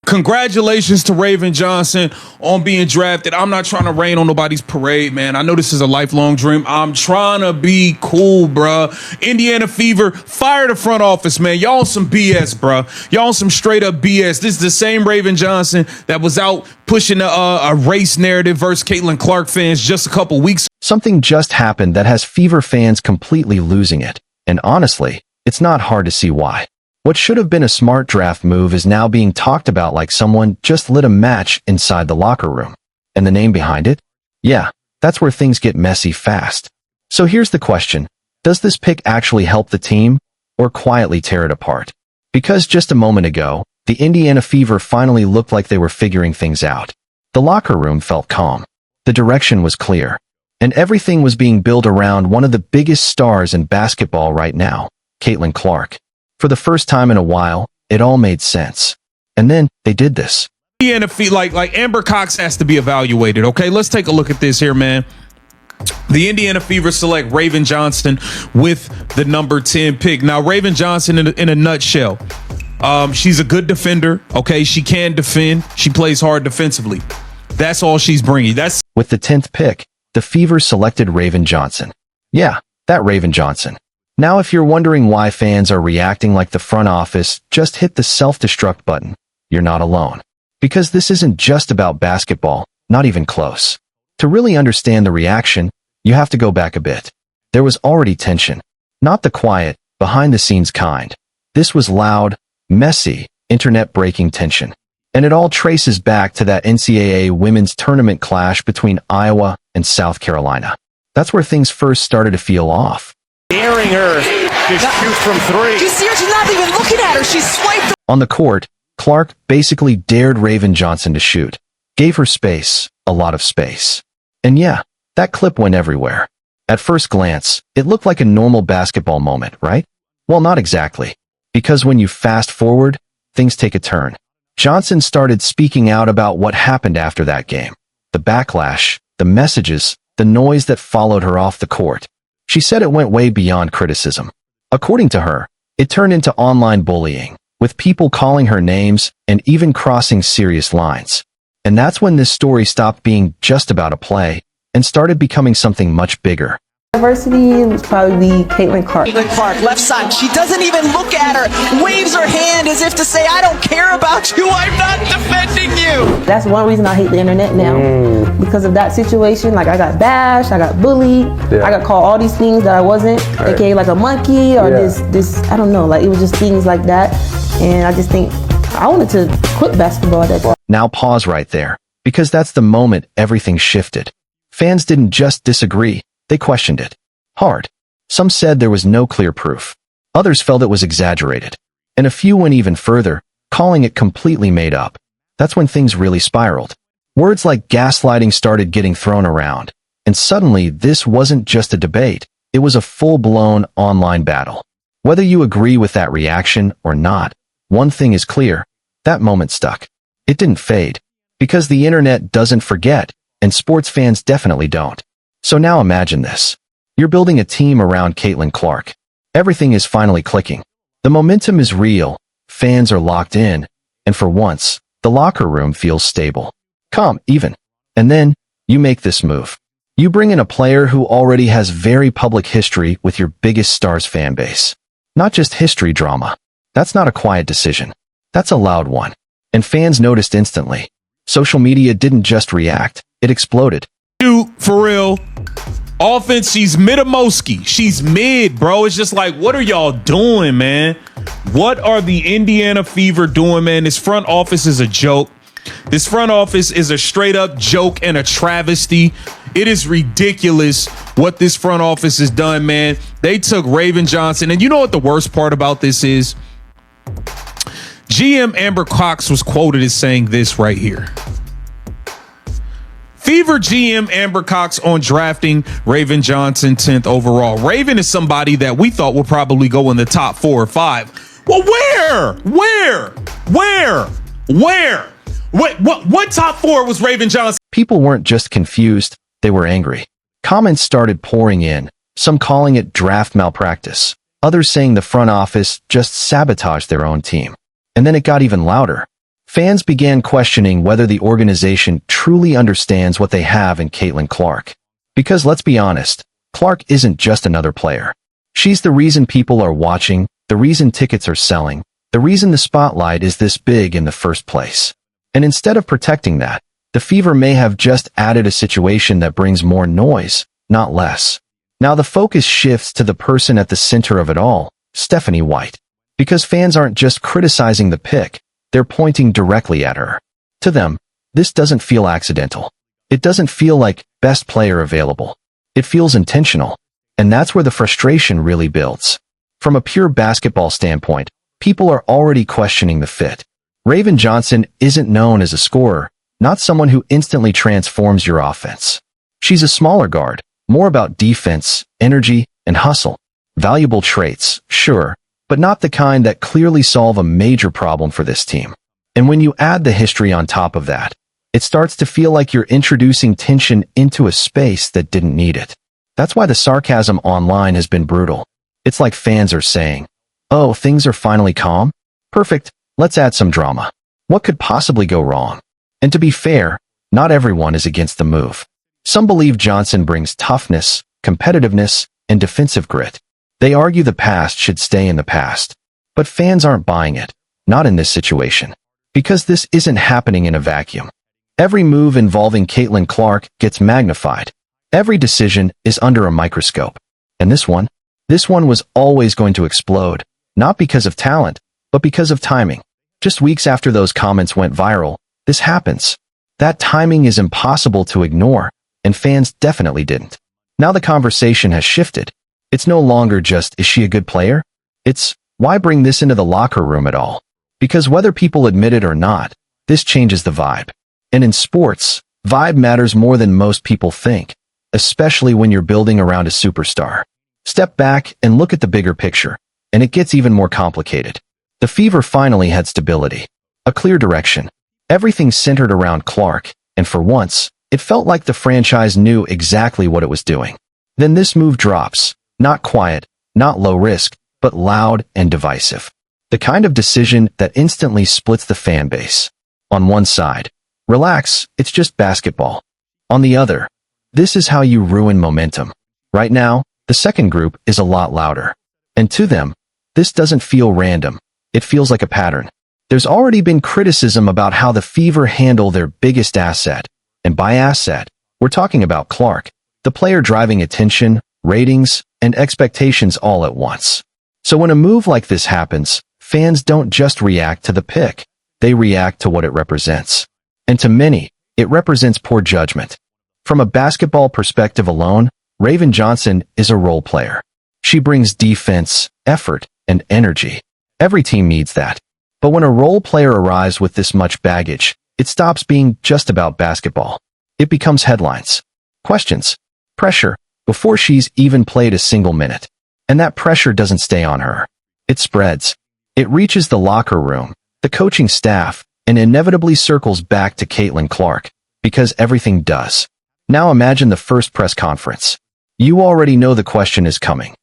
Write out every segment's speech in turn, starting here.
Congratulations to Raven Johnson on being drafted. I'm not trying to rain on nobody's parade, man. I know this is a lifelong dream. I'm trying to be cool, bruh. Indiana Fever, fire the front office, man. Y'all on some BS, bruh. Y'all on some straight up BS. This is the same Raven Johnson that was out pushing a race narrative versus Caitlin Clark fans just a couple weeks. Something just happened that has Fever fans completely losing it. And honestly, it's not hard to see why. What should have been a smart draft move is now being talked about like someone just lit a match inside the locker room. And the name behind it? Yeah, that's where things get messy fast. So here's the question. Does this pick actually help the team or quietly tear it apart? Because just a moment ago, the Indiana Fever finally looked like they were figuring things out. The locker room felt calm. The direction was clear. And everything was being built around one of the biggest stars in basketball right now, Caitlin Clark. For the first time in a while, it all made sense. And then they did this. Indiana Fever, like Amber Cox has to be evaluated. Okay, let's take a look at this here, man. The Indiana Fever select Raven Johnson with the number 10 pick. Now, Raven Johnson, in a nutshell, she's a good defender. Okay, she can defend. She plays hard defensively. That's all she's bringing. With the 10th pick, the Fever selected Raven Johnson. Yeah, that Raven Johnson. Now, if you're wondering why fans are reacting like the front office just hit the self-destruct button, you're not alone. Because this isn't just about basketball, not even close. To really understand the reaction, you have to go back a bit. There was already tension. Not the quiet, behind-the-scenes kind. This was loud, messy, internet-breaking tension. And it all traces back to that NCAA women's tournament clash between Iowa and South Carolina. That's where things first started to feel off. Daring her to shoot from three. Do you see her? She's not even looking at her. She's swiped. On the court, Clark basically dared Raven Johnson to shoot. Gave her space, a lot of space. And yeah, that clip went everywhere. At first glance, it looked like a normal basketball moment, right? Well, not exactly. Because when you fast forward, things take a turn. Johnson started speaking out about what happened after that game. The backlash, the messages, the noise that followed her off the court. She said it went way beyond criticism. According to her, it turned into online bullying, with people calling her names and even crossing serious lines. And that's when this story stopped being just about a play and started becoming something much bigger. University would probably be Caitlin Clark. Caitlin Clark, left side. She doesn't even look at her. Waves her hand as if to say, I don't care about you. I'm not defending you. That's one reason I hate the internet now. Because of that situation, like I got bashed, I got bullied, I got called all these things that I wasn't, aka like a monkey or this, I don't know, like it was just things like that. And I just think I wanted to quit basketball at that time. Now pause right there, because that's the moment everything shifted. Fans didn't just disagree. They questioned it. Hard. Some said there was no clear proof. Others felt it was exaggerated. And a few went even further, calling it completely made up. That's when things really spiraled. Words like gaslighting started getting thrown around. And suddenly, this wasn't just a debate. It was a full-blown online battle. Whether you agree with that reaction or not, one thing is clear. That moment stuck. It didn't fade. Because the internet doesn't forget, and sports fans definitely don't. So now imagine this. You're building a team around Caitlin Clark. Everything is finally clicking. The momentum is real, fans are locked in, and for once, the locker room feels stable. Calm, even. And then, you make this move. You bring in a player who already has very public history with your biggest star's fan base. Not just history drama. That's not a quiet decision. That's a loud one. And fans noticed instantly. Social media didn't just react, it exploded. Dude, for real. Offense, she's mid-a-moski. She's mid, bro. It's just like, what are y'all doing, man? What are the Indiana Fever doing, man? This front office is a joke. This front office is a straight-up joke and a travesty. It is ridiculous what this front office has done, man. They took Raven Johnson, and you know what the worst part about this is? GM Amber Cox was quoted as saying this right here. Fever GM Amber Cox on drafting Raven Johnson 10th overall. Raven is somebody that we thought would probably go in the top 4 or 5. Well, what top 4 was Raven Johnson? People weren't just confused, they were angry. Comments started pouring in, some calling it draft malpractice, others saying the front office just sabotaged their own team. And then it got even louder. Fans began questioning whether the organization truly understands what they have in Caitlin Clark. Because let's be honest, Clark isn't just another player. She's the reason people are watching, the reason tickets are selling, the reason the spotlight is this big in the first place. And instead of protecting that, the Fever may have just added a situation that brings more noise, not less. Now the focus shifts to the person at the center of it all, Stephanie White. Because fans aren't just criticizing the pick, they're pointing directly at her. To them, this doesn't feel accidental. It doesn't feel like best player available. It feels intentional. And that's where the frustration really builds. From a pure basketball standpoint, people are already questioning the fit. Raven Johnson isn't known as a scorer, not someone who instantly transforms your offense. She's a smaller guard, more about defense, energy, and hustle. Valuable traits, sure, but not the kind that clearly solve a major problem for this team. And when you add the history on top of that, it starts to feel like you're introducing tension into a space that didn't need it. That's why the sarcasm online has been brutal. It's like fans are saying, "Oh, things are finally calm? Perfect, let's add some drama. What could possibly go wrong?" And to be fair, not everyone is against the move. Some believe Johnson brings toughness, competitiveness, and defensive grit. They argue the past should stay in the past. But fans aren't buying it, not in this situation. Because this isn't happening in a vacuum. Every move involving Caitlin Clark gets magnified. Every decision is under a microscope. And this one was always going to explode, not because of talent, but because of timing. Just weeks after those comments went viral, this happens. That timing is impossible to ignore, and fans definitely didn't. Now the conversation has shifted. It's no longer just, is she a good player? It's, why bring this into the locker room at all? Because whether people admit it or not, this changes the vibe. And in sports, vibe matters more than most people think, especially when you're building around a superstar. Step back and look at the bigger picture, and it gets even more complicated. The Fever finally had stability, a clear direction. Everything centered around Clark, and for once, it felt like the franchise knew exactly what it was doing. Then this move drops, not quiet, not low risk, but loud and divisive. The kind of decision that instantly splits the fan base. On one side, relax, it's just basketball. On the other, this is how you ruin momentum. Right now, the second group is a lot louder. And to them, this doesn't feel random. It feels like a pattern. There's already been criticism about how the Fever handle their biggest asset. And by asset, we're talking about Clark, the player driving attention, ratings, and expectations all at once. So when a move like this happens, fans don't just react to the pick. They react to what it represents. And to many, it represents poor judgment. From a basketball perspective alone, Raven Johnson is a role player. She brings defense, effort, and energy. Every team needs that. But when a role player arrives with this much baggage, it stops being just about basketball. It becomes headlines, questions, pressure, before she's even played a single minute. And that pressure doesn't stay on her. It spreads. It reaches the locker room, the coaching staff, and inevitably circles back to Caitlin Clark, because everything does. Now imagine the first press conference. You already know the question is coming.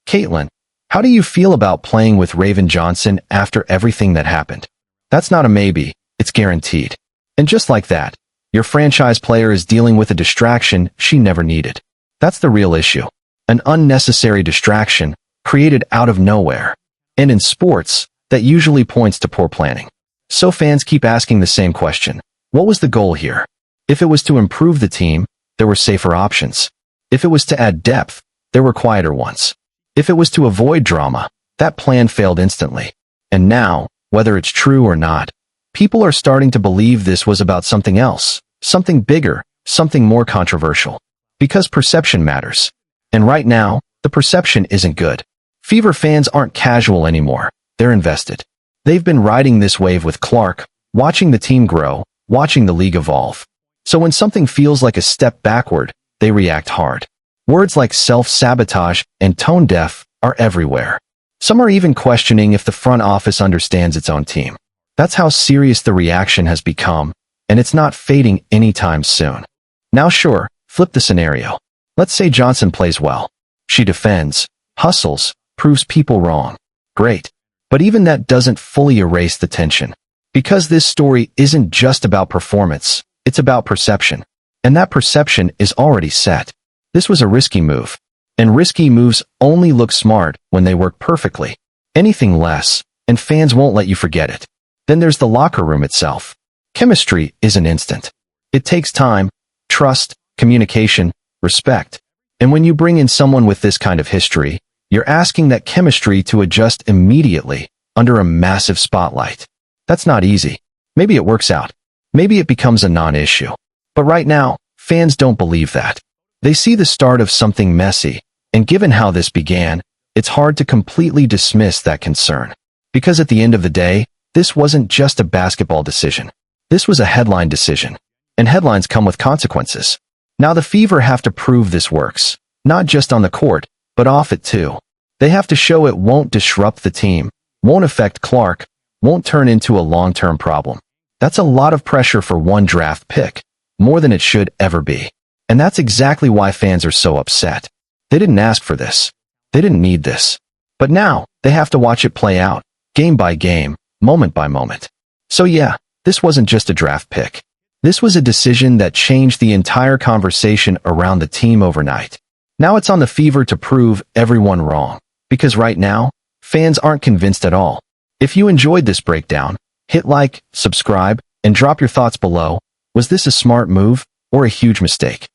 Caitlin, how do you feel about playing with Raven Johnson after everything that happened? That's not a maybe, it's guaranteed. And just like that, your franchise player is dealing with a distraction she never needed. That's the real issue. An unnecessary distraction, created out of nowhere. And in sports, that usually points to poor planning. So fans keep asking the same question. What was the goal here? If it was to improve the team, there were safer options. If it was to add depth, there were quieter ones. If it was to avoid drama, that plan failed instantly. And now, whether it's true or not, people are starting to believe this was about something else, something bigger, something more controversial. Because perception matters. And right now, the perception isn't good. Fever fans aren't casual anymore. They're invested. They've been riding this wave with Clark, watching the team grow, watching the league evolve. So when something feels like a step backward, they react hard. Words like self-sabotage and tone-deaf are everywhere. Some are even questioning if the front office understands its own team. That's how serious the reaction has become, and it's not fading anytime soon. Now sure, flip the scenario. Let's say Johnson plays well. She defends, hustles, proves people wrong. Great. But even that doesn't fully erase the tension. Because this story isn't just about performance, it's about perception. And that perception is already set. This was a risky move. And risky moves only look smart when they work perfectly. Anything less, and fans won't let you forget it. Then there's the locker room itself. Chemistry isn't instant. It takes time, trust, communication, respect. And when you bring in someone with this kind of history, you're asking that chemistry to adjust immediately under a massive spotlight. That's not easy. Maybe it works out. Maybe it becomes a non-issue. But right now, fans don't believe that. They see the start of something messy, and given how this began, it's hard to completely dismiss that concern. Because at the end of the day, this wasn't just a basketball decision. This was a headline decision. And headlines come with consequences. Now the Fever have to prove this works, not just on the court, but off it too. They have to show it won't disrupt the team, won't affect Clark, won't turn into a long-term problem. That's a lot of pressure for one draft pick, more than it should ever be. And that's exactly why fans are so upset. They didn't ask for this. They didn't need this. But now, they have to watch it play out, game by game, moment by moment. So yeah, this wasn't just a draft pick. This was a decision that changed the entire conversation around the team overnight. Now it's on the Fever to prove everyone wrong. Because right now, fans aren't convinced at all. If you enjoyed this breakdown, hit like, subscribe, and drop your thoughts below. Was this a smart move or a huge mistake?